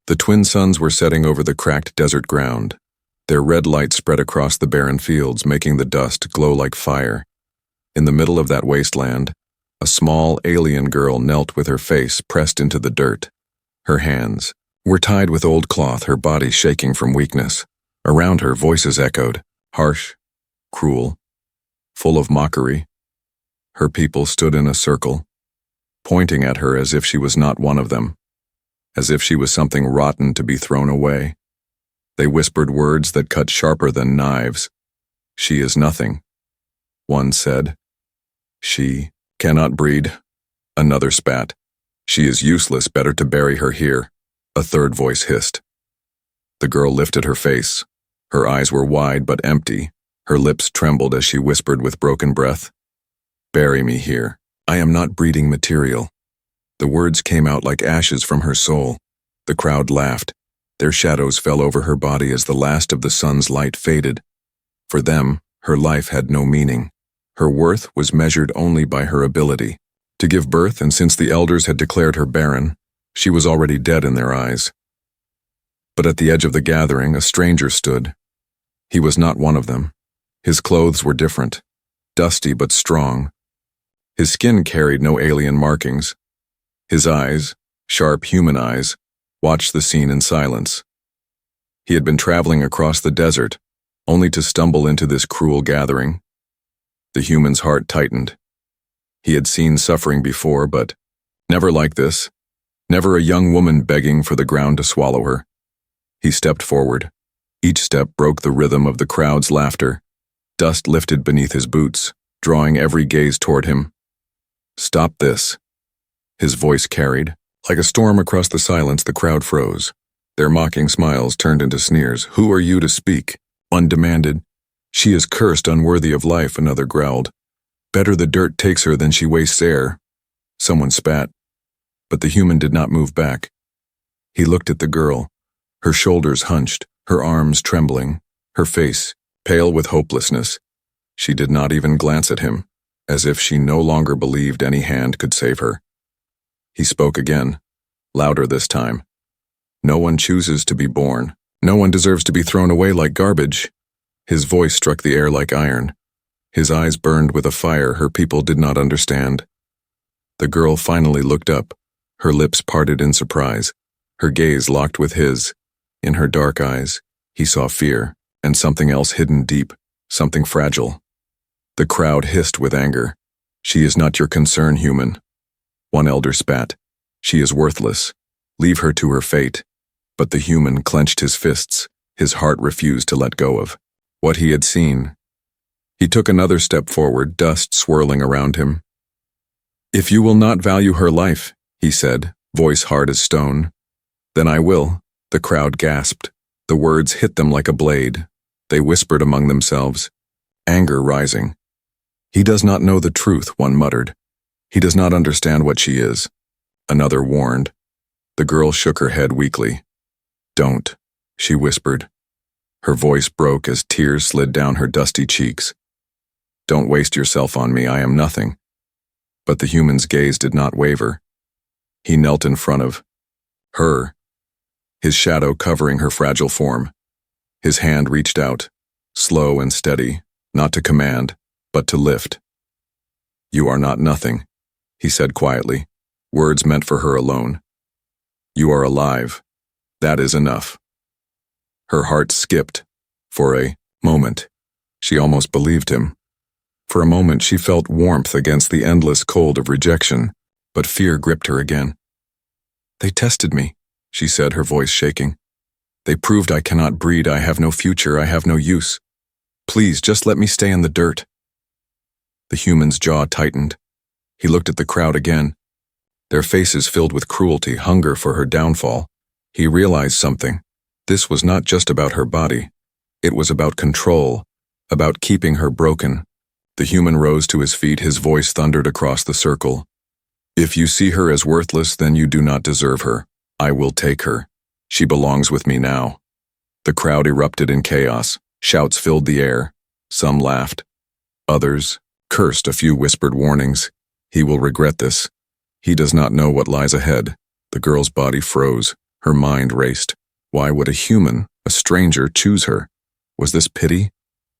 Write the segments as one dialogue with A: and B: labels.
A: The twin suns were setting over the cracked desert ground. Their red light spread across the barren fields, making the dust glow like fire. In the middle of that wasteland, a small alien girl knelt with her face pressed into the dirt. Her hands were tied with old cloth, her body shaking from weakness. Around her, voices echoed, harsh, cruel, full of mockery. Her people stood in a circle, pointing at her as if she was not one of them, as if she was something rotten to be thrown away. They whispered words that cut sharper than knives. "She is nothing," one said. "She cannot breed," another spat. "She is useless, better to bury her here," a third voice hissed. The girl lifted her face. Her eyes were wide but empty. Her lips trembled as she whispered with broken breath, "Bury me here. I am not breeding material." The words came out like ashes from her soul. The crowd laughed. Their shadows fell over her body as the last of the sun's light faded. For them, her life had no meaning. Her worth was measured only by her ability to give birth, and since the elders had declared her barren, she was already dead in their eyes. But at the edge of the gathering, a stranger stood. He was not one of them. His clothes were different, dusty but strong. His skin carried no alien markings. His eyes, sharp human eyes, watched the scene in silence. He had been traveling across the desert, only to stumble into this cruel gathering. The human's heart tightened. He had seen suffering before, but never like this. Never a young woman begging for the ground to swallow her. He stepped forward. Each step broke the rhythm of the crowd's laughter. Dust lifted beneath his boots, drawing every gaze toward him. "Stop this," his voice carried. Like a storm across the silence, the crowd froze. Their mocking smiles turned into sneers. "Who are you to speak?" one demanded. "She is cursed, unworthy of life," another growled. "Better the dirt takes her than she wastes air," someone spat. But the human did not move back. He looked at the girl, her shoulders hunched, her arms trembling, her face pale with hopelessness. She did not even glance at him, as if she no longer believed any hand could save her. He spoke again, louder this time. "No one chooses to be born. No one deserves to be thrown away like garbage." His voice struck the air like iron. His eyes burned with a fire her people did not understand. The girl finally looked up, her lips parted in surprise, her gaze locked with his. In her dark eyes, he saw fear, and something else hidden deep, something fragile. The crowd hissed with anger. "She is not your concern, human." One elder spat. "She is worthless. Leave her to her fate." But the human clenched his fists. His heart refused to let go of what he had seen. He took another step forward, dust swirling around him. "If you will not value her life," he said, voice hard as stone, "then I will." The crowd gasped. The words hit them like a blade. They whispered among themselves, anger rising. "He does not know the truth," one muttered. "He does not understand what she is," another warned. The girl shook her head weakly. "Don't," she whispered. Her voice broke as tears slid down her dusty cheeks. "Don't waste yourself on me, I am nothing." But the human's gaze did not waver. He knelt in front of her, his shadow covering her fragile form. His hand reached out, slow and steady, not to command, but to lift. "You are not nothing," he said quietly, words meant for her alone. "You are alive. That is enough." Her heart skipped. For a moment, she almost believed him. For a moment, she felt warmth against the endless cold of rejection, but fear gripped her again. "They tested me," she said, her voice shaking. "They proved I cannot breed, I have no future, I have no use. Please, just let me stay in the dirt." The human's jaw tightened. He looked at the crowd again, their faces filled with cruelty, hunger for her downfall. He realized something. This was not just about her body. It was about control, about keeping her broken. The human rose to his feet, his voice thundered across the circle. "If you see her as worthless, then you do not deserve her. I will take her. She belongs with me now." The crowd erupted in chaos. Shouts filled the air. Some laughed. Others cursed. A few whispered warnings. "He will regret this. He does not know what lies ahead." The girl's body froze. Her mind raced. Why would a human, a stranger, choose her? Was this pity?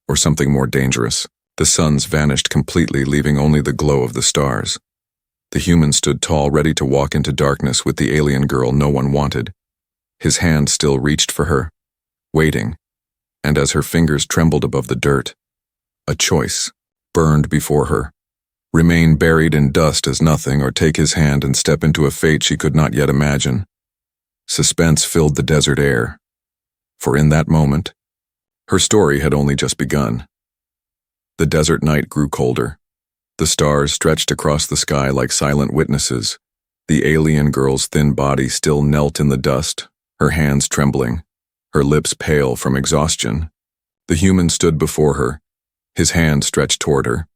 A: Or something more dangerous? The suns vanished completely, leaving only the glow of the stars. The human stood tall, ready to walk into darkness with the alien girl no one wanted. His hand still reached for her, waiting, and as her fingers trembled above the dirt, a choice burned before her. Remain buried in dust as nothing, or take his hand and step into a fate she could not yet imagine. Suspense filled the desert air, for in that moment, her story had only just begun. The desert night grew colder. The stars stretched across the sky like silent witnesses. The alien girl's thin body still knelt in the dust, her hands trembling, her lips pale from exhaustion. The human stood before her, his hand stretched toward her,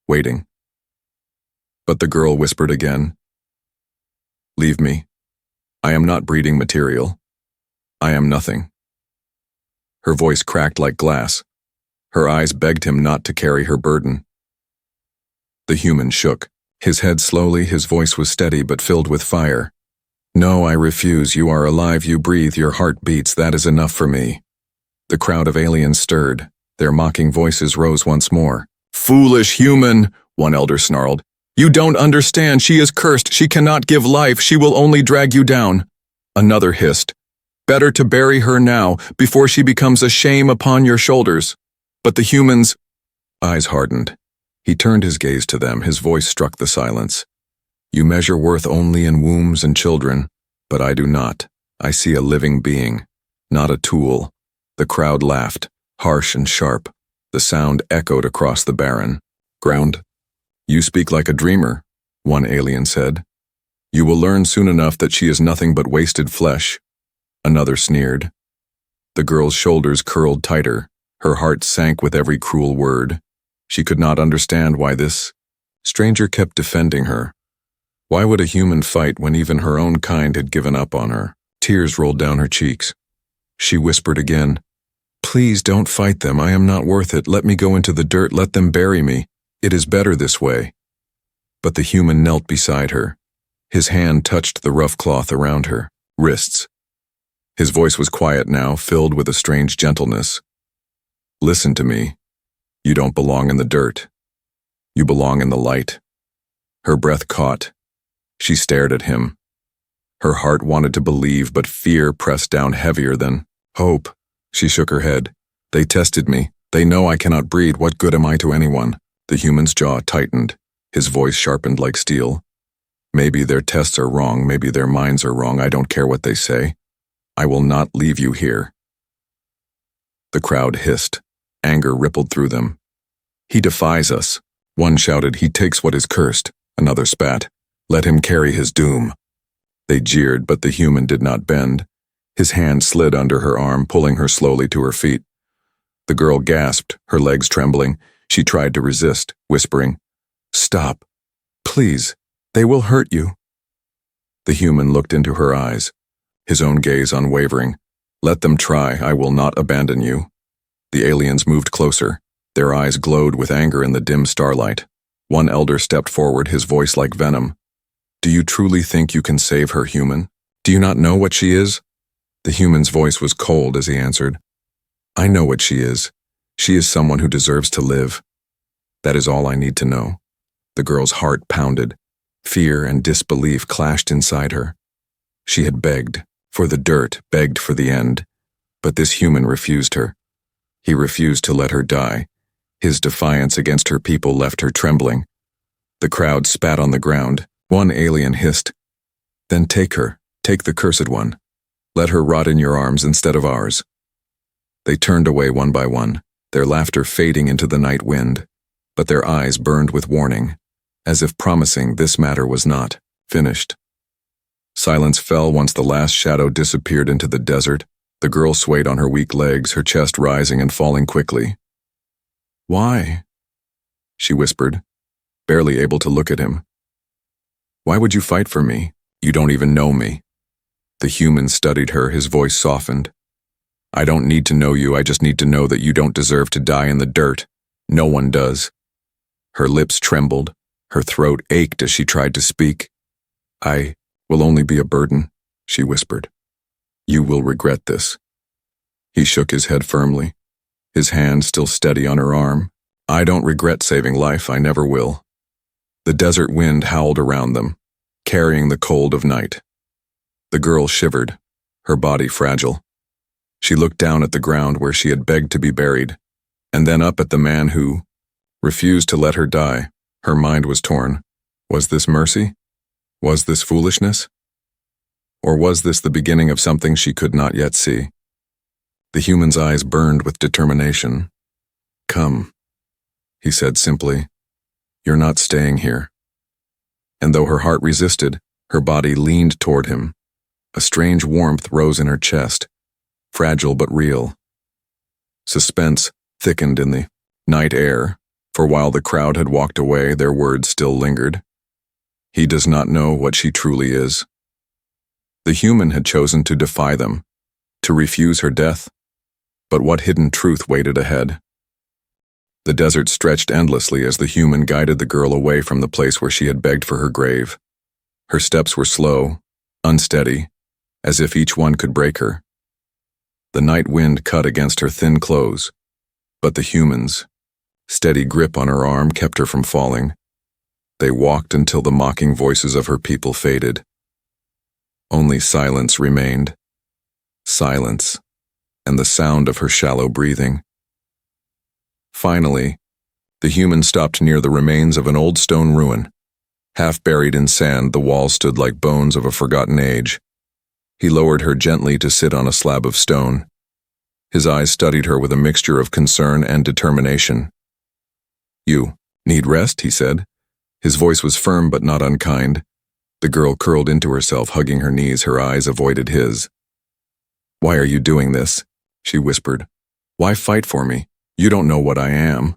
A: waiting. But the girl whispered again, "Leave me. I am not breeding material. I am nothing." Her voice cracked like glass. Her eyes begged him not to carry her burden. The human shook. His head slowly, his voice was steady but filled with fire. "No, I refuse. You are alive, you breathe, your heart beats. That is enough for me." The crowd of aliens stirred. Their mocking voices rose once more. "Foolish human," one elder snarled. "You don't understand. She is cursed. She cannot give life. She will only drag you down." Another hissed. "Better to bury her now, before she becomes a shame upon your shoulders." But the human's eyes hardened. He turned his gaze to them. His voice struck the silence. "You measure worth only in wombs and children, but I do not. I see a living being, not a tool." The crowd laughed, harsh and sharp. The sound echoed across the barren ground. "You speak like a dreamer," one alien said. "You will learn soon enough that she is nothing but wasted flesh." Another sneered. The girl's shoulders curled tighter. Her heart sank with every cruel word. She could not understand why this stranger kept defending her. Why would a human fight when even her own kind had given up on her? Tears rolled down her cheeks. She whispered again, "Please don't fight them. I am not worth it. Let me go into the dirt. Let them bury me. It is better this way." But the human knelt beside her. His hand touched the rough cloth around her wrists. His voice was quiet now, filled with a strange gentleness. "Listen to me. You don't belong in the dirt. You belong in the light." Her breath caught. She stared at him. Her heart wanted to believe, but fear pressed down heavier than hope. She shook her head. "They tested me. They know I cannot breed. What good am I to anyone?" The human's jaw tightened. His voice sharpened like steel. "Maybe their tests are wrong. Maybe their minds are wrong. I don't care what they say. I will not leave you here." The crowd hissed. Anger rippled through them. "He defies us." One shouted, "He takes what is cursed." Another spat, "Let him carry his doom." They jeered, but the human did not bend. His hand slid under her arm, pulling her slowly to her feet. The girl gasped, her legs trembling. She tried to resist, whispering, "Stop. Please. They will hurt you." The human looked into her eyes, his own gaze unwavering. "Let them try. I will not abandon you." The aliens moved closer. Their eyes glowed with anger in the dim starlight. One elder stepped forward, his voice like venom. "Do you truly think you can save her, human? Do you not know what she is?" The human's voice was cold as he answered, "I know what she is. She is someone who deserves to live. That is all I need to know." The girl's heart pounded. Fear and disbelief clashed inside her. She had begged for the dirt, begged for the end. But this human refused her. He refused to let her die. His defiance against her people left her trembling. The crowd spat on the ground. One alien hissed, "Then take her. Take the cursed one. Let her rot in your arms instead of ours." They turned away one by one, their laughter fading into the night wind. But their eyes burned with warning, as if promising this matter was not finished. Silence fell once the last shadow disappeared into the desert. The girl swayed on her weak legs, her chest rising and falling quickly. "Why?" she whispered, barely able to look at him. "Why would you fight for me? You don't even know me." The human studied her, his voice softened. "I don't need to know you, I just need to know that you don't deserve to die in the dirt. No one does." Her lips trembled, her throat ached as she tried to speak. "I will only be a burden," she whispered. You will regret this. He shook his head firmly, his hand still steady on her arm. I don't regret saving life, I never will. The desert wind howled around them, carrying the cold of night. The girl shivered, her body fragile. She looked down at the ground where she had begged to be buried, and then up at the man who refused to let her die. Her mind was torn. Was this mercy? Was this foolishness? Or was this the beginning of something she could not yet see? The human's eyes burned with determination. Come, he said simply. You're not staying here. And though her heart resisted, her body leaned toward him. A strange warmth rose in her chest, fragile but real. Suspense thickened in the night air, for while the crowd had walked away, their words still lingered. He does not know what she truly is. The human had chosen to defy them, to refuse her death. But what hidden truth waited ahead? The desert stretched endlessly as the human guided the girl away from the place where she had begged for her grave. Her steps were slow, unsteady, as if each one could break her. The night wind cut against her thin clothes, but the human's steady grip on her arm kept her from falling. They walked until the mocking voices of her people faded. Only silence remained. Silence, and the sound of her shallow breathing. Finally, the human stopped near the remains of an old stone ruin. Half buried in sand, the walls stood like bones of a forgotten age. He lowered her gently to sit on a slab of stone. His eyes studied her with a mixture of concern and determination. You need rest, he said. His voice was firm but not unkind. The girl curled into herself, hugging her knees, her eyes avoided his. Why are you doing this? She whispered. Why fight for me? You don't know what I am.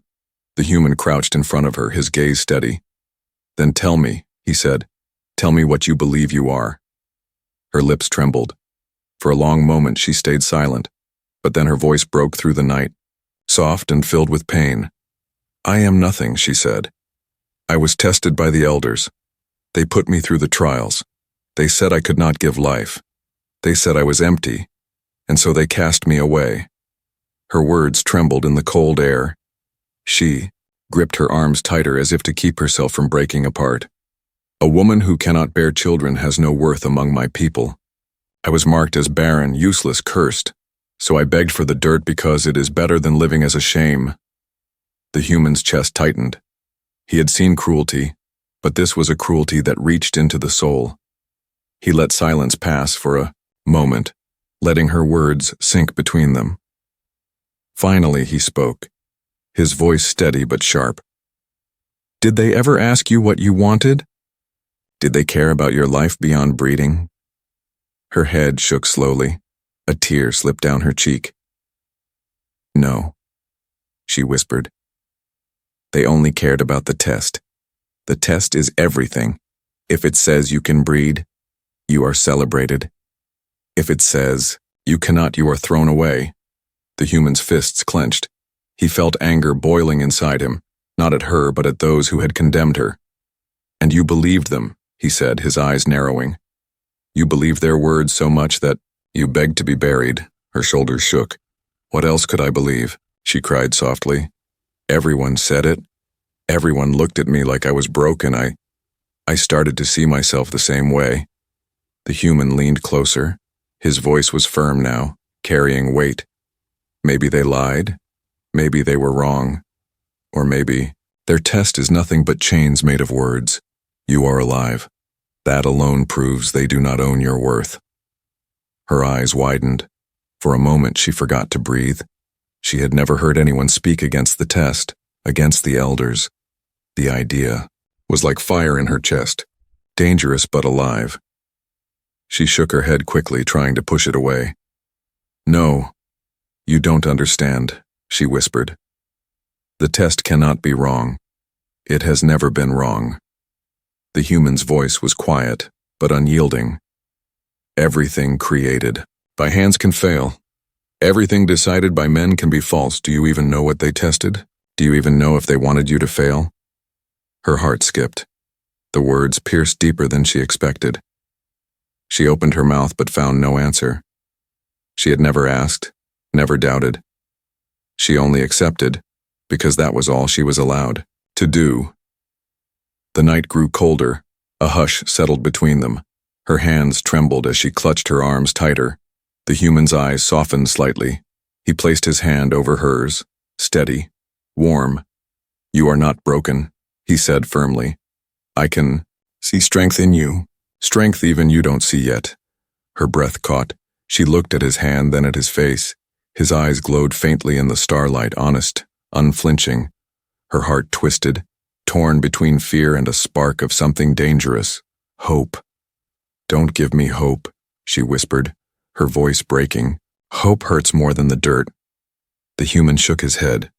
A: The human crouched in front of her, his gaze steady. Then tell me, he said. Tell me what you believe you are. Her lips trembled. For a long moment she stayed silent, but then her voice broke through the night, soft and filled with pain. I am nothing, she said. I was tested by the elders. They put me through the trials. They said I could not give life. They said I was empty, and so they cast me away. Her words trembled in the cold air. She gripped her arms tighter as if to keep herself from breaking apart. A woman who cannot bear children has no worth among my people. I was marked as barren, useless, cursed, so I begged for the dirt because it is better than living as a shame. The human's chest tightened. He had seen cruelty, but this was a cruelty that reached into the soul. He let silence pass for a moment, letting her words sink between them. Finally he spoke, his voice steady but sharp. Did they ever ask you what you wanted? Did they care about your life beyond breeding? Her head shook slowly. A tear slipped down her cheek. No, she whispered. They only cared about the test. The test is everything. If it says you can breed, you are celebrated. If it says you cannot, you are thrown away. The human's fists clenched. He felt anger boiling inside him, not at her but at those who had condemned her. And you believed them, he said, his eyes narrowing. You believed their words so much that you begged to be buried. Her shoulders shook. What else could I believe? She cried softly. Everyone said it. Everyone looked at me like I was broken. I started to see myself the same way. The human leaned closer. His voice was firm now, carrying weight. Maybe they lied. Maybe they were wrong. Or maybe their test is nothing but chains made of words. You are alive. That alone proves they do not own your worth. Her eyes widened. For a moment she forgot to breathe. She had never heard anyone speak against the test, against the elders. The idea was like fire in her chest, dangerous but alive. She shook her head quickly, trying to push it away. No, you don't understand, she whispered. The test cannot be wrong. It has never been wrong. The human's voice was quiet, but unyielding. Everything created by hands can fail. Everything decided by men can be false. Do you even know what they tested? Do you even know if they wanted you to fail? Her heart skipped. The words pierced deeper than she expected. She opened her mouth but found no answer. She had never asked, never doubted. She only accepted, because that was all she was allowed to do. The night grew colder, a hush settled between them. Her hands trembled as she clutched her arms tighter. The human's eyes softened slightly. He placed his hand over hers, steady, warm. "You are not broken," he said firmly. "I can see strength in you, strength even you don't see yet." Her breath caught. She looked at his hand, then at his face. His eyes glowed faintly in the starlight, honest, unflinching. Her heart twisted, torn between fear and a spark of something dangerous. Hope. "Don't give me hope," she whispered, her voice breaking. "Hope hurts more than the dirt." The human shook his head.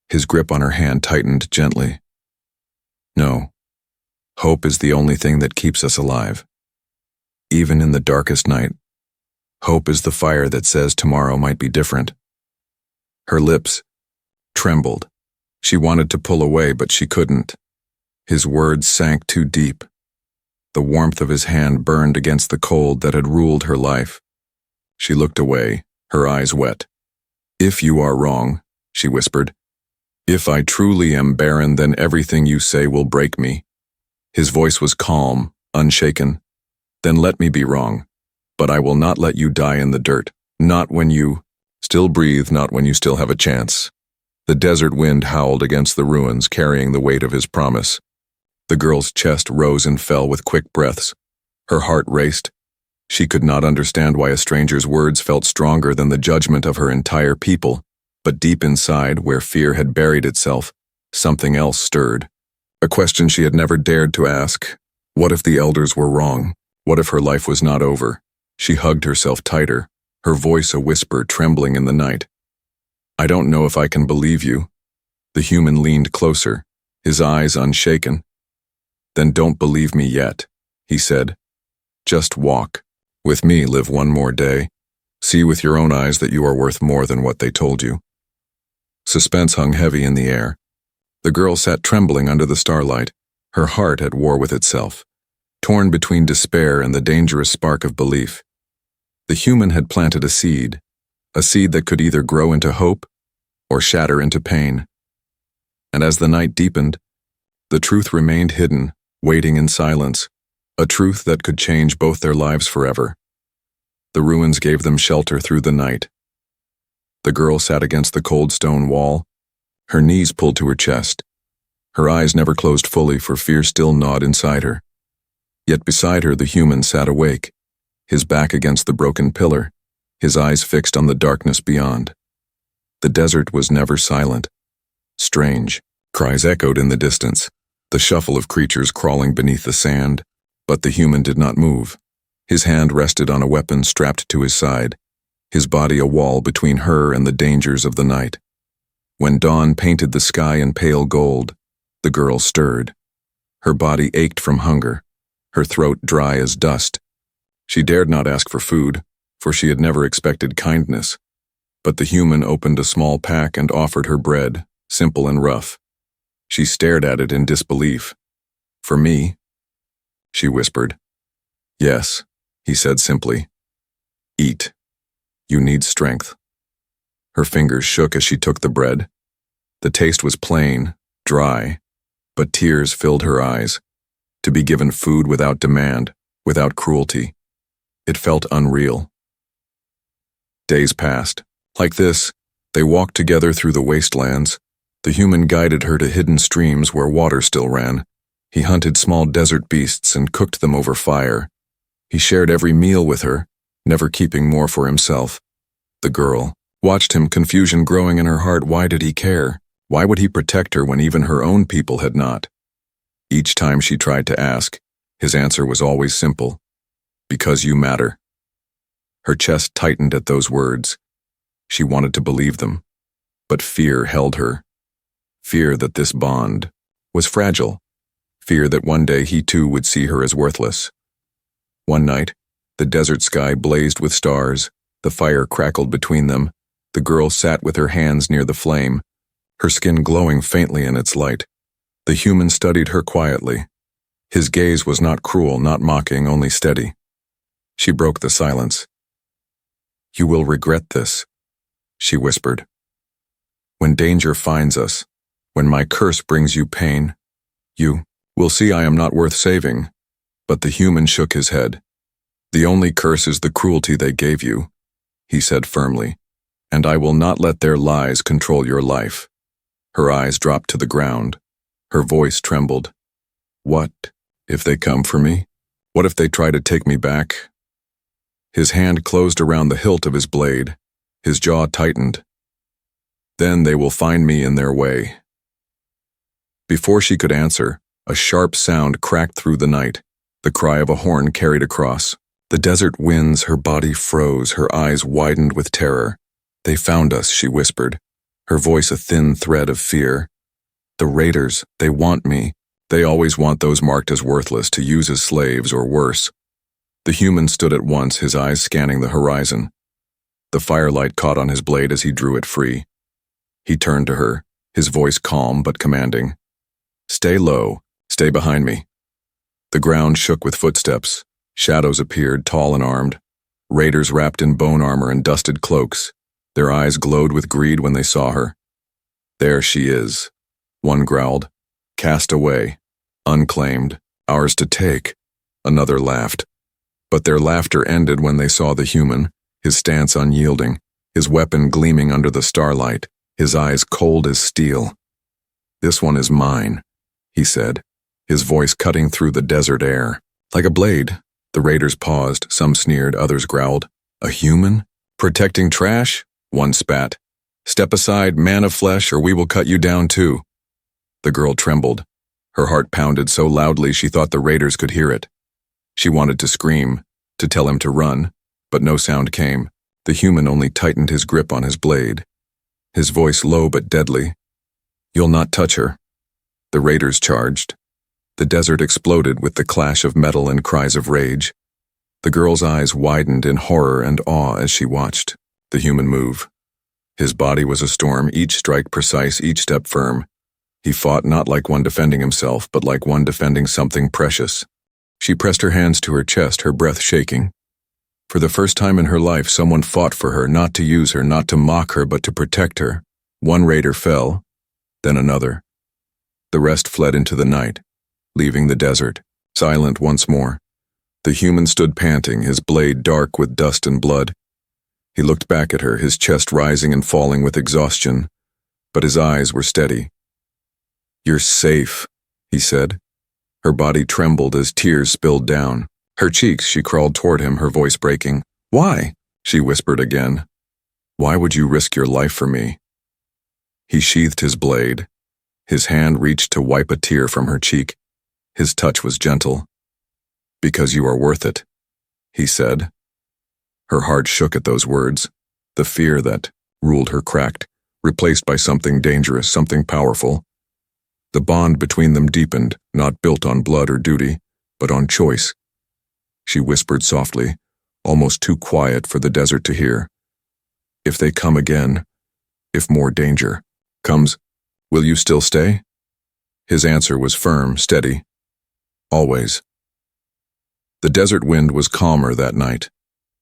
A: His grip on her hand tightened gently. "No. Hope is the only thing that keeps us alive. Even in the darkest night, hope is the fire that says tomorrow might be different." Her lips trembled. She wanted to pull away, but she couldn't. His words sank too deep. The warmth of his hand burned against the cold that had ruled her life. She looked away, her eyes wet. "If you are wrong," she whispered, "if I truly am barren, then everything you say will break me." His voice was calm, unshaken. "Then let me be wrong. But I will not let you die in the dirt. Not when you still breathe, not when you still have a chance." The desert wind howled against the ruins, carrying the weight of his promise. The girl's chest rose and fell with quick breaths. Her heart raced. She could not understand why a stranger's words felt stronger than the judgment of her entire people, but deep inside, where fear had buried itself, something else stirred. A question she had never dared to ask. What if the elders were wrong? What if her life was not over? She hugged herself tighter, her voice a whisper trembling in the night. "I don't know if I can believe you." The human leaned closer, his eyes unshaken. "Then don't believe me yet," he said. "Just walk. With me, live one more day. See with your own eyes that you are worth more than what they told you." Suspense hung heavy in the air. The girl sat trembling under the starlight, her heart at war with itself, torn between despair and the dangerous spark of belief. The human had planted a seed that could either grow into hope or shatter into pain. And as the night deepened, the truth remained hidden, waiting in silence, a truth that could change both their lives forever. The ruins gave them shelter through the night. The girl sat against the cold stone wall, her knees pulled to her chest. Her eyes never closed fully, for fear still gnawed inside her. Yet beside her the human sat awake, his back against the broken pillar, his eyes fixed on the darkness beyond. The desert was never silent. Strange cries echoed in the distance, the shuffle of creatures crawling beneath the sand, but the human did not move. His hand rested on a weapon strapped to his side, his body a wall between her and the dangers of the night. When dawn painted the sky in pale gold, the girl stirred. Her body ached from hunger, her throat dry as dust. She dared not ask for food, for she had never expected kindness. But the human opened a small pack and offered her bread, simple and rough. She stared at it in disbelief. "For me?" she whispered. "Yes," he said simply. "Eat. You need strength." Her fingers shook as she took the bread. The taste was plain, dry, but tears filled her eyes. To be given food without demand, without cruelty. It felt unreal. Days passed. Like this, they walked together through the wastelands. The human guided her to hidden streams where water still ran. He hunted small desert beasts and cooked them over fire. He shared every meal with her, never keeping more for himself. The girl watched him, confusion growing in her heart. Why did he care? Why would he protect her when even her own people had not? Each time she tried to ask, his answer was always simple: "Because you matter." Her chest tightened at those words. She wanted to believe them, but fear held her. Fear that this bond was fragile. Fear that one day he too would see her as worthless. One night, the desert sky blazed with stars. The fire crackled between them. The girl sat with her hands near the flame, her skin glowing faintly in its light. The human studied her quietly. His gaze was not cruel, not mocking, only steady. She broke the silence. You will regret this, she whispered. When danger finds us, when my curse brings you pain, you will see I am not worth saving. But the human shook his head. The only curse is the cruelty they gave you, he said firmly, and I will not let their lies control your life. Her eyes dropped to the ground. Her voice trembled. What if they come for me? What if they try to take me back? His hand closed around the hilt of his blade. His jaw tightened. Then they will find me in their way. Before she could answer, a sharp sound cracked through the night. The cry of a horn carried across. The desert winds, her body froze, her eyes widened with terror. They found us, she whispered, her voice a thin thread of fear. The raiders, they want me. They always want those marked as worthless to use as slaves or worse. The human stood at once, his eyes scanning the horizon. The firelight caught on his blade as he drew it free. He turned to her, his voice calm but commanding. Stay low, stay behind me. The ground shook with footsteps. Shadows appeared, tall and armed. Raiders wrapped in bone armor and dusted cloaks. Their eyes glowed with greed when they saw her. There she is, one growled. Cast away, unclaimed, ours to take. Another laughed. But their laughter ended when they saw the human, his stance unyielding, his weapon gleaming under the starlight, his eyes cold as steel. This one is mine, he said, his voice cutting through the desert air. Like a blade, the raiders paused, some sneered, others growled. A human? Protecting trash? One spat. Step aside, man of flesh, or we will cut you down too. The girl trembled. Her heart pounded so loudly she thought the raiders could hear it. She wanted to scream, to tell him to run, but no sound came. The human only tightened his grip on his blade. His voice low but deadly. You'll not touch her. The raiders charged. The desert exploded with the clash of metal and cries of rage. The girl's eyes widened in horror and awe as she watched the human move. His body was a storm, each strike precise, each step firm. He fought not like one defending himself, but like one defending something precious. She pressed her hands to her chest, her breath shaking. For the first time in her life, someone fought for her, not to use her, not to mock her, but to protect her. One raider fell, then another. The rest fled into the night, leaving the desert, silent once more. The human stood panting, his blade dark with dust and blood. He looked back at her, his chest rising and falling with exhaustion, but his eyes were steady. You're safe, he said. Her body trembled as tears spilled down. Her cheeks, she crawled toward him, her voice breaking. Why? She whispered again. Why would you risk your life for me? He sheathed his blade. His hand reached to wipe a tear from her cheek. His touch was gentle. Because you are worth it, he said. Her heart shook at those words. The fear that ruled her cracked, replaced by something dangerous, something powerful. The bond between them deepened, not built on blood or duty, but on choice. She whispered softly, almost too quiet for the desert to hear. If they come again, if more danger comes, will you still stay? His answer was firm, steady. Always. The desert wind was calmer that night.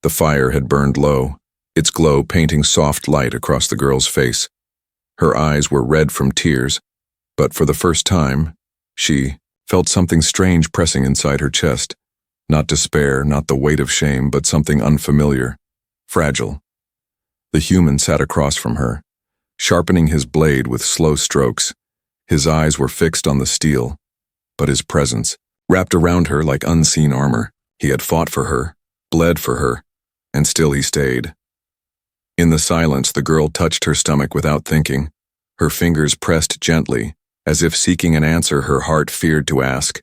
A: The fire had burned low, its glow painting soft light across the girl's face. Her eyes were red from tears, but for the first time, she felt something strange pressing inside her chest. Not despair, not the weight of shame, but something unfamiliar, fragile. The human sat across from her, sharpening his blade with slow strokes. His eyes were fixed on the steel, but his presence, wrapped around her like unseen armor. He had fought for her, bled for her, and still he stayed. In the silence, the girl touched her stomach without thinking. Her fingers pressed gently, as if seeking an answer her heart feared to ask.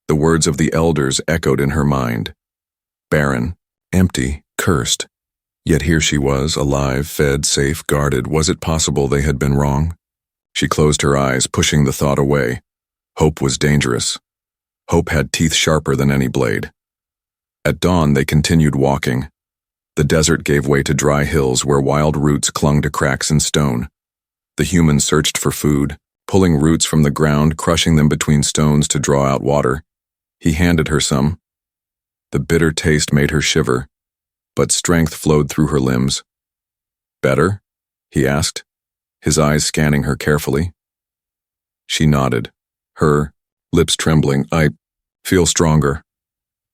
A: The words of the elders echoed in her mind. Barren, empty, cursed. Yet here she was, alive, fed, safe, guarded. Was it possible they had been wrong? She closed her eyes, pushing the thought away. Hope was dangerous. Hope had teeth sharper than any blade. At dawn, they continued walking. The desert gave way to dry hills where wild roots clung to cracks in stone. The human searched for food, pulling roots from the ground, crushing them between stones to draw out water. He handed her some. The bitter taste made her shiver. but strength flowed through her limbs. "Better?" he asked, his eyes scanning her carefully. She nodded, her lips trembling. "I feel stronger."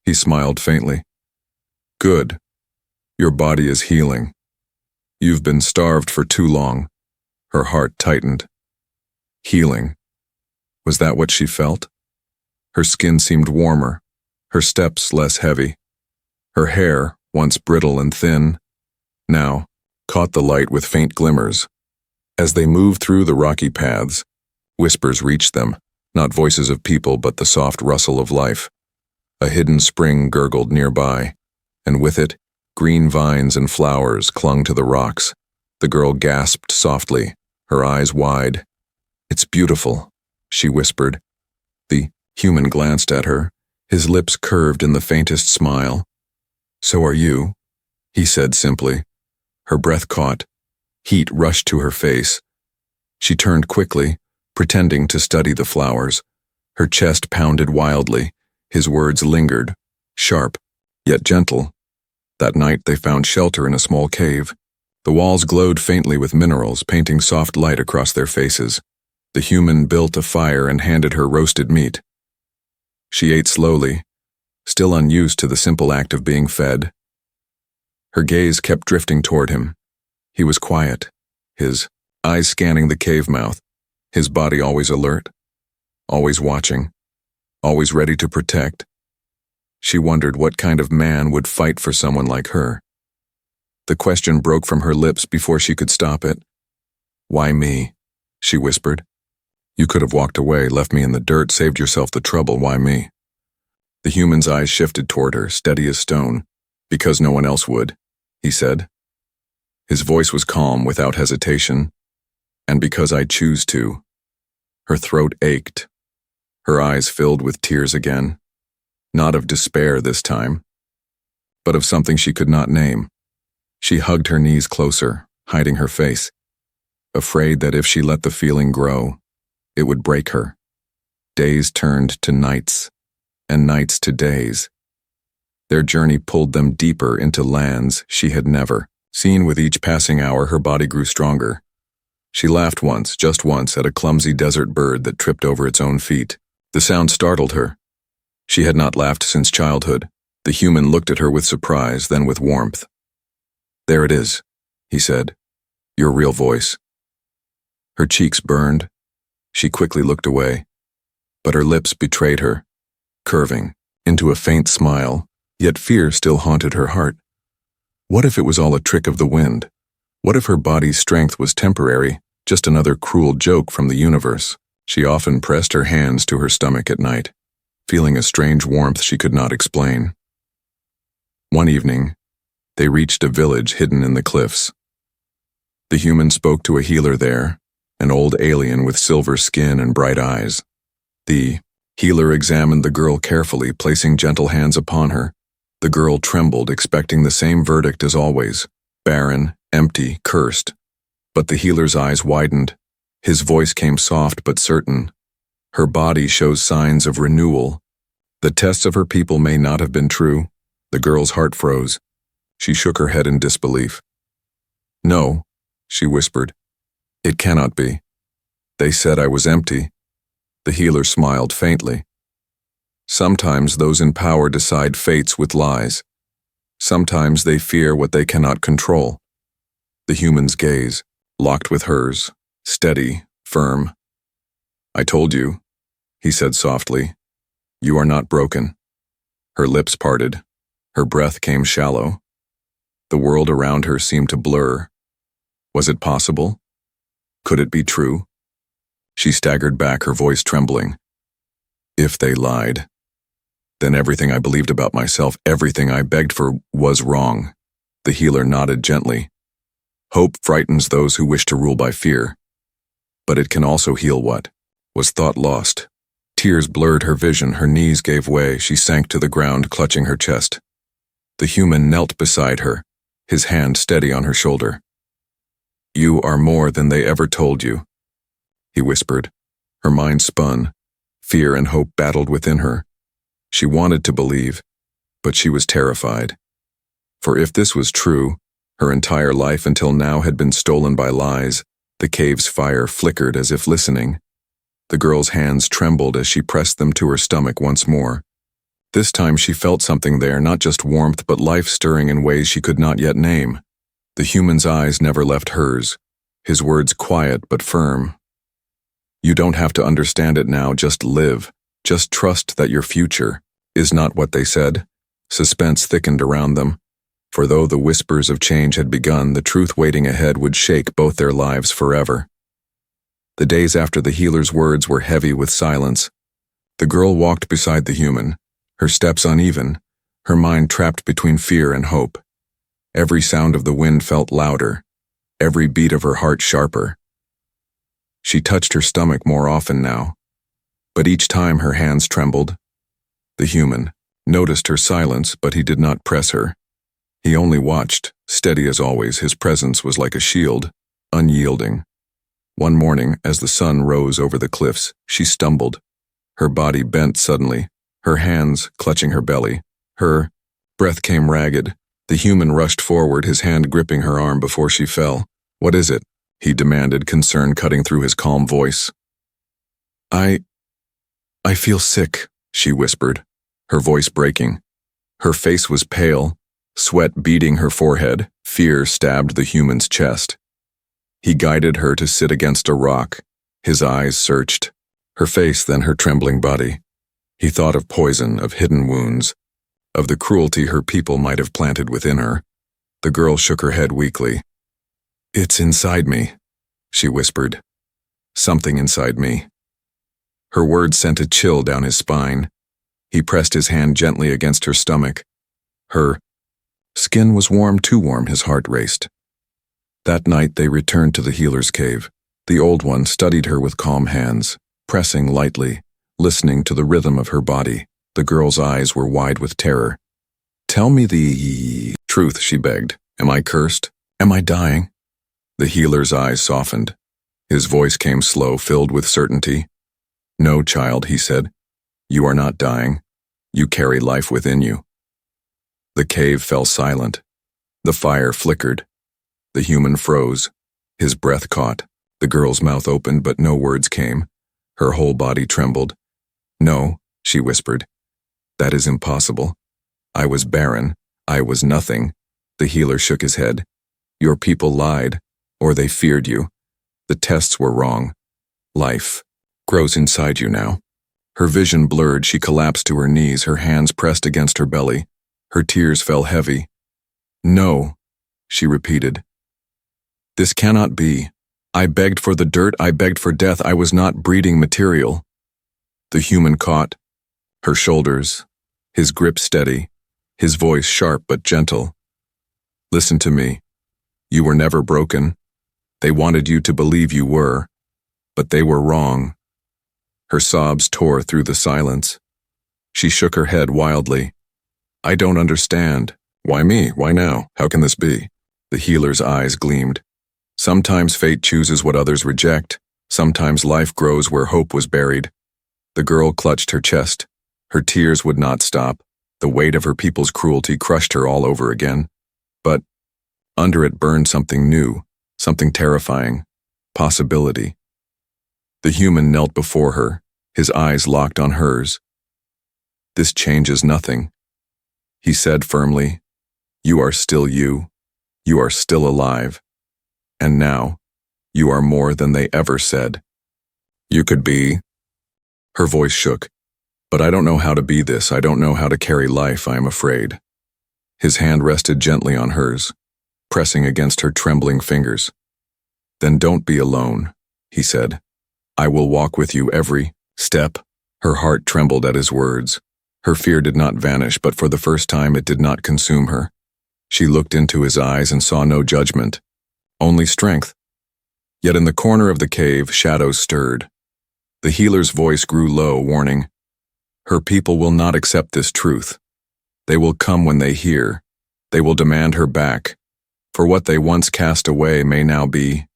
A: He smiled faintly. "Good. Your body is healing. You've been starved for too long." Her heart tightened. Healing. Was that what she felt? Her skin seemed warmer, her steps less heavy. Her hair, once brittle and thin, now caught the light with faint glimmers. As they moved through the rocky paths, whispers reached them, not voices of people but the soft rustle of life. A hidden spring gurgled nearby, and with it, green vines and flowers clung to the rocks. The girl gasped softly, her eyes wide. "It's beautiful," she whispered. The human glanced at her, his lips curved in the faintest smile. "So are you," he said simply. Her breath caught. Heat rushed to her face. She turned quickly, pretending to study the flowers. Her chest pounded wildly. His words lingered, sharp, yet gentle. That night they found shelter in a small cave. The walls glowed faintly with minerals, painting soft light across their faces. The human built a fire and handed her roasted meat. She ate slowly, still unused to the simple act of being fed. Her gaze kept drifting toward him. He was quiet, his eyes scanning the cave mouth, his body always alert, always watching, always ready to protect. She wondered what kind of man would fight for someone like her. The question broke from her lips before she could stop it. "Why me?" she whispered. "You could have walked away, left me in the dirt, saved yourself the trouble. Why me?" The human's eyes shifted toward her, steady as stone. "Because no one else would," he said. His voice was calm, without hesitation. "And because I choose to." Her throat ached. Her eyes filled with tears again. Not of despair this time, but of something she could not name. She hugged her knees closer, hiding her face, afraid that if she let the feeling grow, it would break her. Days turned to nights, and nights to days. Their journey pulled them deeper into lands she had never seen. With each passing hour, her body grew stronger. She laughed once, just once, at a clumsy desert bird that tripped over its own feet. The sound startled her. She had not laughed since childhood. The human looked at her with surprise, then with warmth. "There it is," he said. "Your real voice." Her cheeks burned. She quickly looked away, but her lips betrayed her, curving into a faint smile, yet fear still haunted her heart. What if it was all a trick of the wind? What if her body's strength was temporary, just another cruel joke from the universe? She often pressed her hands to her stomach at night, feeling a strange warmth she could not explain. One evening, they reached a village hidden in the cliffs. The human spoke to a healer there, an old alien with silver skin and bright eyes. The healer examined the girl carefully, placing gentle hands upon her. The girl trembled, expecting the same verdict as always: barren, empty, cursed. But the healer's eyes widened. His voice came soft but certain. "Her body shows signs of renewal. The tests of her people may not have been true." The girl's heart froze. She shook her head in disbelief. "No," she whispered. "It cannot be. They said I was empty." The healer smiled faintly. "Sometimes those in power decide fates with lies. Sometimes they fear what they cannot control." The human's gaze locked with hers, steady, firm. "I told you," he said softly. "You are not broken." Her lips parted. Her breath came shallow. The world around her seemed to blur. Was it possible? Could it be true? She staggered back, her voice trembling. "If they lied, then everything I believed about myself, everything I begged for, was wrong." The healer nodded gently. "Hope frightens those who wish to rule by fear. But it can also heal what was thought lost." Tears blurred her vision, her knees gave way, she sank to the ground, clutching her chest. The human knelt beside her, his hand steady on her shoulder. "You are more than they ever told you," he whispered. Her mind spun. Fear and hope battled within her. She wanted to believe, but she was terrified. For if this was true, her entire life until now had been stolen by lies. The cave's fire flickered as if listening. The girl's hands trembled as she pressed them to her stomach once more. This time she felt something there, not just warmth but life stirring in ways she could not yet name. The human's eyes never left hers, his words quiet but firm. You don't have to understand it now, just live. Just trust that your future is not what they said. Suspense thickened around them, for though the whispers of change had begun, the truth waiting ahead would shake both their lives forever. The days after the healer's words were heavy with silence. The girl walked beside the human, her steps uneven, her mind trapped between fear and hope. Every sound of the wind felt louder, every beat of her heart sharper. She touched her stomach more often now, but each time her hands trembled. The human noticed her silence, but he did not press her. He only watched, steady as always. His presence was like a shield, unyielding. One morning, as the sun rose over the cliffs, she stumbled. Her body bent suddenly, her hands clutching her belly. Her breath came ragged. The human rushed forward, his hand gripping her arm before she fell. "What is it?" he demanded, concern cutting through his calm voice. I feel sick," she whispered, her voice breaking. Her face was pale, sweat beading her forehead. Fear stabbed the human's chest. He guided her to sit against a rock. His eyes searched her face, then her trembling body. He thought of poison, of hidden wounds, of the cruelty her people might have planted within her. The girl shook her head weakly. "It's inside me," she whispered. "Something inside me." Her words sent a chill down his spine. He pressed his hand gently against her stomach. Her skin was warm, too warm. His heart raced. That night they returned to the healer's cave. The old one studied her with calm hands, pressing lightly, listening to the rhythm of her body. The girl's eyes were wide with terror. "Tell me the truth," she begged. "Am I cursed? Am I dying?" The healer's eyes softened. His voice came slow, filled with certainty. "No, child," he said. "You are not dying. You carry life within you." The cave fell silent. The fire flickered. The human froze. His breath caught. The girl's mouth opened, but no words came. Her whole body trembled. "No," she whispered. "That is impossible. I was barren. I was nothing." The healer shook his head. "Your people lied, or they feared you. The tests were wrong. Life grows inside you now." Her vision blurred. She collapsed to her knees, her hands pressed against her belly. Her tears fell heavy. "No," she repeated. "This cannot be. I begged for the dirt. I begged for death. I was not breeding material." The human caught her shoulders, his grip steady, his voice sharp but gentle. "Listen to me. You were never broken. They wanted you to believe you were, but they were wrong." Her sobs tore through the silence. She shook her head wildly. "I don't understand. Why me? Why now? How can this be?" The healer's eyes gleamed. "Sometimes fate chooses what others reject. Sometimes life grows where hope was buried." The girl clutched her chest. Her tears would not stop. The weight of her people's cruelty crushed her all over again. But under it burned something new, something terrifying. Possibility. The human knelt before her, his eyes locked on hers. "This changes nothing," he said firmly. "You are still you. You are still alive. And now, you are more than they ever said. You could be." Her voice shook. "But I don't know how to be this. I don't know how to carry life, I am afraid." His hand rested gently on hers, pressing against her trembling fingers. "Then don't be alone," he said. "I will walk with you every step." Her heart trembled at his words. Her fear did not vanish, but for the first time it did not consume her. She looked into his eyes and saw no judgment, only strength. Yet in the corner of the cave, shadows stirred. The healer's voice grew low, warning. "Her people will not accept this truth. They will come when they hear. They will demand her back, for what they once cast away may now be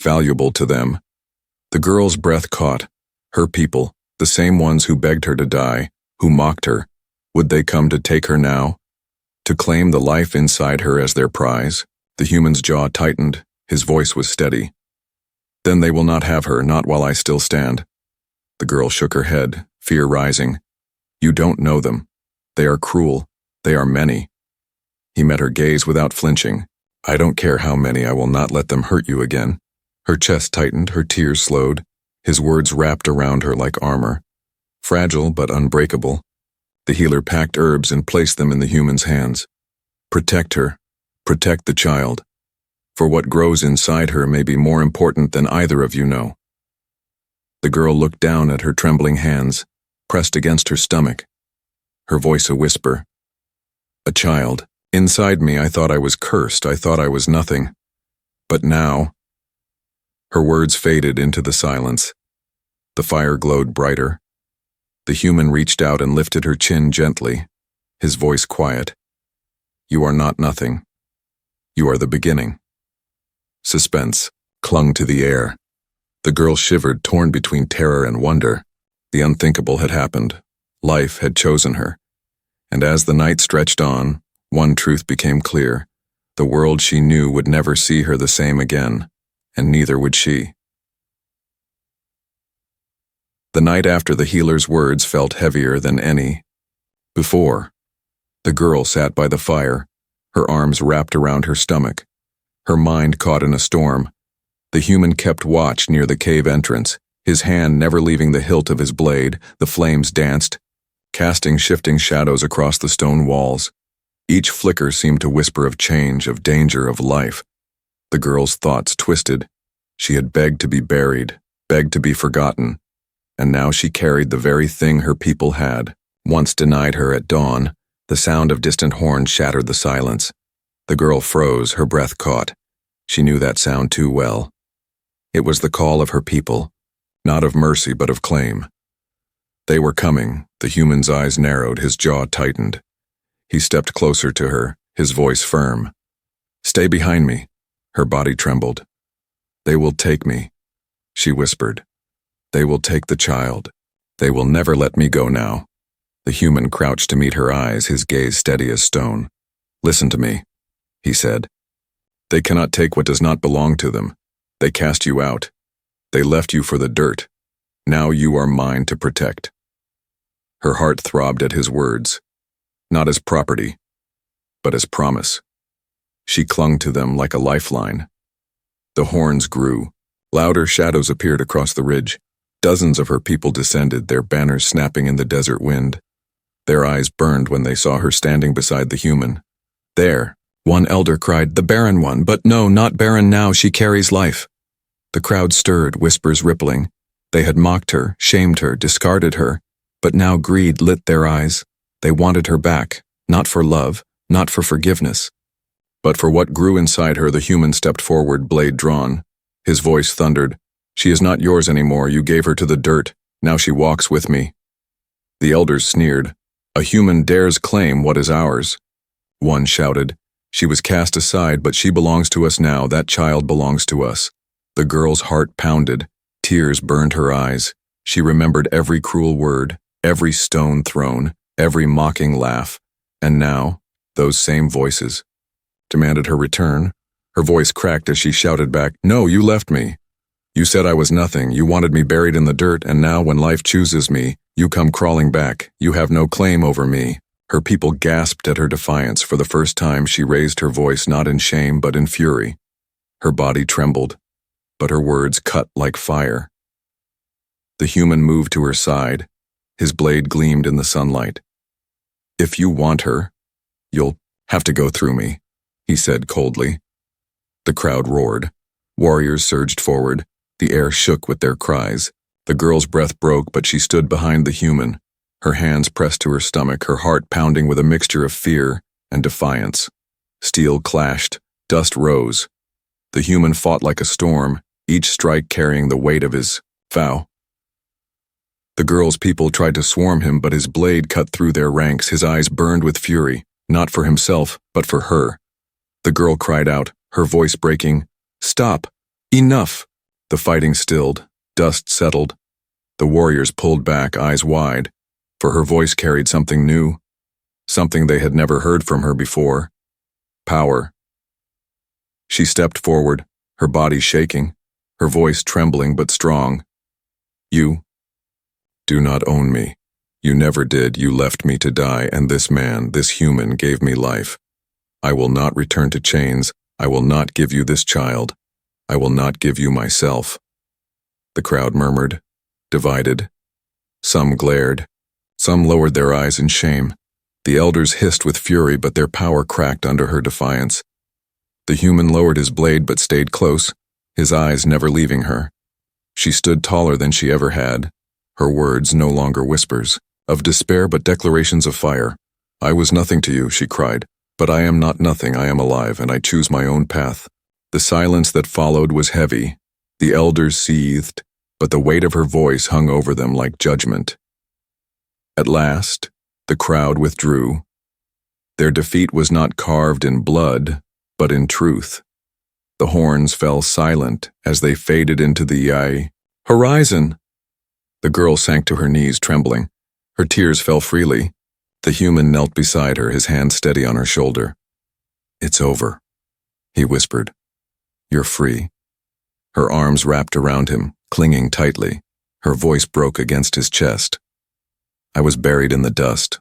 A: valuable to them." The girl's breath caught. Her people, the same ones who begged her to die, who mocked her, would they come to take her now? To claim the life inside her as their prize. The human's jaw tightened, his voice was steady. Then they will not have her, not while I still stand. The girl shook her head, fear rising. You don't know them. They are cruel. They are many. He met her gaze without flinching. I don't care how many, I will not let them hurt you again. Her chest tightened, her tears slowed. His words wrapped around her like armor. Fragile but unbreakable. The healer packed herbs and placed them in the human's hands. Protect her. Protect the child. For what grows inside her may be more important than either of you know. The girl looked down at her trembling hands, pressed against her stomach. Her voice a whisper. A child. Inside me I thought I was cursed, I thought I was nothing. But now... Her words faded into the silence. The fire glowed brighter. The human reached out and lifted her chin gently, his voice quiet. You are not nothing. You are the beginning. Suspense clung to the air. The girl shivered, torn between terror and wonder. The unthinkable had happened. Life had chosen her. And as the night stretched on, one truth became clear. The world she knew would never see her the same again, and neither would she. The night after the healer's words felt heavier than any before. The girl sat by the fire, her arms wrapped around her stomach, her mind caught in a storm. The human kept watch near the cave entrance, his hand never leaving the hilt of his blade. The flames danced, casting shifting shadows across the stone walls. Each flicker seemed to whisper of change, of danger, of life. The girl's thoughts twisted. She had begged to be buried, begged to be forgotten, and now she carried the very thing her people had once denied her at dawn. The sound of distant horns shattered the silence. The girl froze, her breath caught. She knew that sound too well. It was the call of her people, not of mercy but of claim. They were coming. The human's eyes narrowed, his jaw tightened. He stepped closer to her, his voice firm. Stay behind me. Her body trembled. They will take me, she whispered. They will take the child. They will never let me go now. The human crouched to meet her eyes, his gaze steady as stone. Listen to me, he said. They cannot take what does not belong to them. They cast you out. They left you for the dirt. Now you are mine to protect. Her heart throbbed at his words, not as property, but as promise. She clung to them like a lifeline. The horns grew. Louder shadows appeared across the ridge. Dozens of her people descended, their banners snapping in the desert wind. Their eyes burned when they saw her standing beside the human. There, one elder cried, the barren one, but no, not barren now, she carries life. The crowd stirred, whispers rippling. They had mocked her, shamed her, discarded her, but now greed lit their eyes. They wanted her back, not for love, not for forgiveness, but for what grew inside her. The human stepped forward, blade drawn. His voice thundered, she is not yours anymore, you gave her to the dirt, now she walks with me. The elders sneered, a human dares claim what is ours. One shouted, she was cast aside, but she belongs to us now, that child belongs to us. The girl's heart pounded, tears burned her eyes. She remembered every cruel word, every stone thrown, every mocking laugh, and now, those same voices demanded her return. Her voice cracked as she shouted back, no, you left me. You said I was nothing, you wanted me buried in the dirt, and now when life chooses me, you come crawling back, you have no claim over me. Her people gasped at her defiance. For the first time she raised her voice not in shame but in fury. Her body trembled, but her words cut like fire. The human moved to her side. His blade gleamed in the sunlight. If you want her, you'll have to go through me, he said coldly. The crowd roared. Warriors surged forward. The air shook with their cries. The girl's breath broke, but she stood behind the human, her hands pressed to her stomach, her heart pounding with a mixture of fear and defiance. Steel clashed, dust rose. The human fought like a storm, each strike carrying the weight of his vow. The girl's people tried to swarm him, but his blade cut through their ranks. His eyes burned with fury, not for himself, but for her. The girl cried out, her voice breaking, stop! Enough! The fighting stilled, dust settled. The warriors pulled back, eyes wide, for her voice carried something new. something they had never heard from her before. Power. She stepped forward, her body shaking, her voice trembling but strong. You do not own me. You never did. You left me to die, and this man, this human, gave me life. I will not return to chains. I will not give you this child. I will not give you myself. The crowd murmured, divided. Some glared. Some lowered their eyes in shame. The elders hissed with fury, but their power cracked under her defiance. The human lowered his blade but stayed close, his eyes never leaving her. She stood taller than she ever had, her words no longer whispers, of despair but declarations of fire. I was nothing to you, she cried, but I am not nothing. I am alive, and I choose my own path. The silence that followed was heavy. The elders seethed, but the weight of her voice hung over them like judgment. At last, the crowd withdrew. Their defeat was not carved in blood, but in truth. The horns fell silent as they faded into the horizon. The girl sank to her knees, trembling. Her tears fell freely. The human knelt beside her, his hand steady on her shoulder. It's over, he whispered. You're free. Her arms wrapped around him, clinging tightly. Her voice broke against his chest. I was buried in the dust,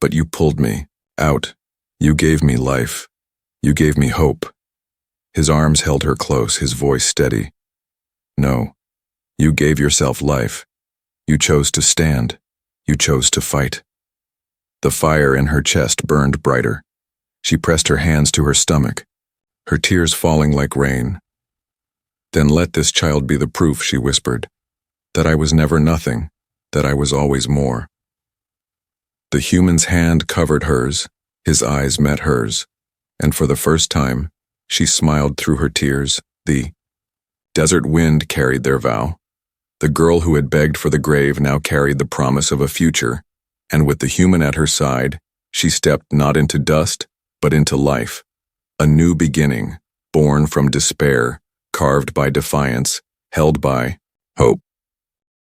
A: but you pulled me out. You gave me life. You gave me hope. His arms held her close, his voice steady. No, you gave yourself life. You chose to stand. You chose to fight. The fire in her chest burned brighter. She pressed her hands to her stomach, her tears falling like rain. Then let this child be the proof, she whispered, that I was never nothing, that I was always more. The human's hand covered hers, his eyes met hers, and for the first time, she smiled through her tears. The desert wind carried their vow. The girl who had begged for the grave now carried the promise of a future, and with the human at her side, she stepped not into dust, but into life. A new beginning, born from despair, carved by defiance, held by hope.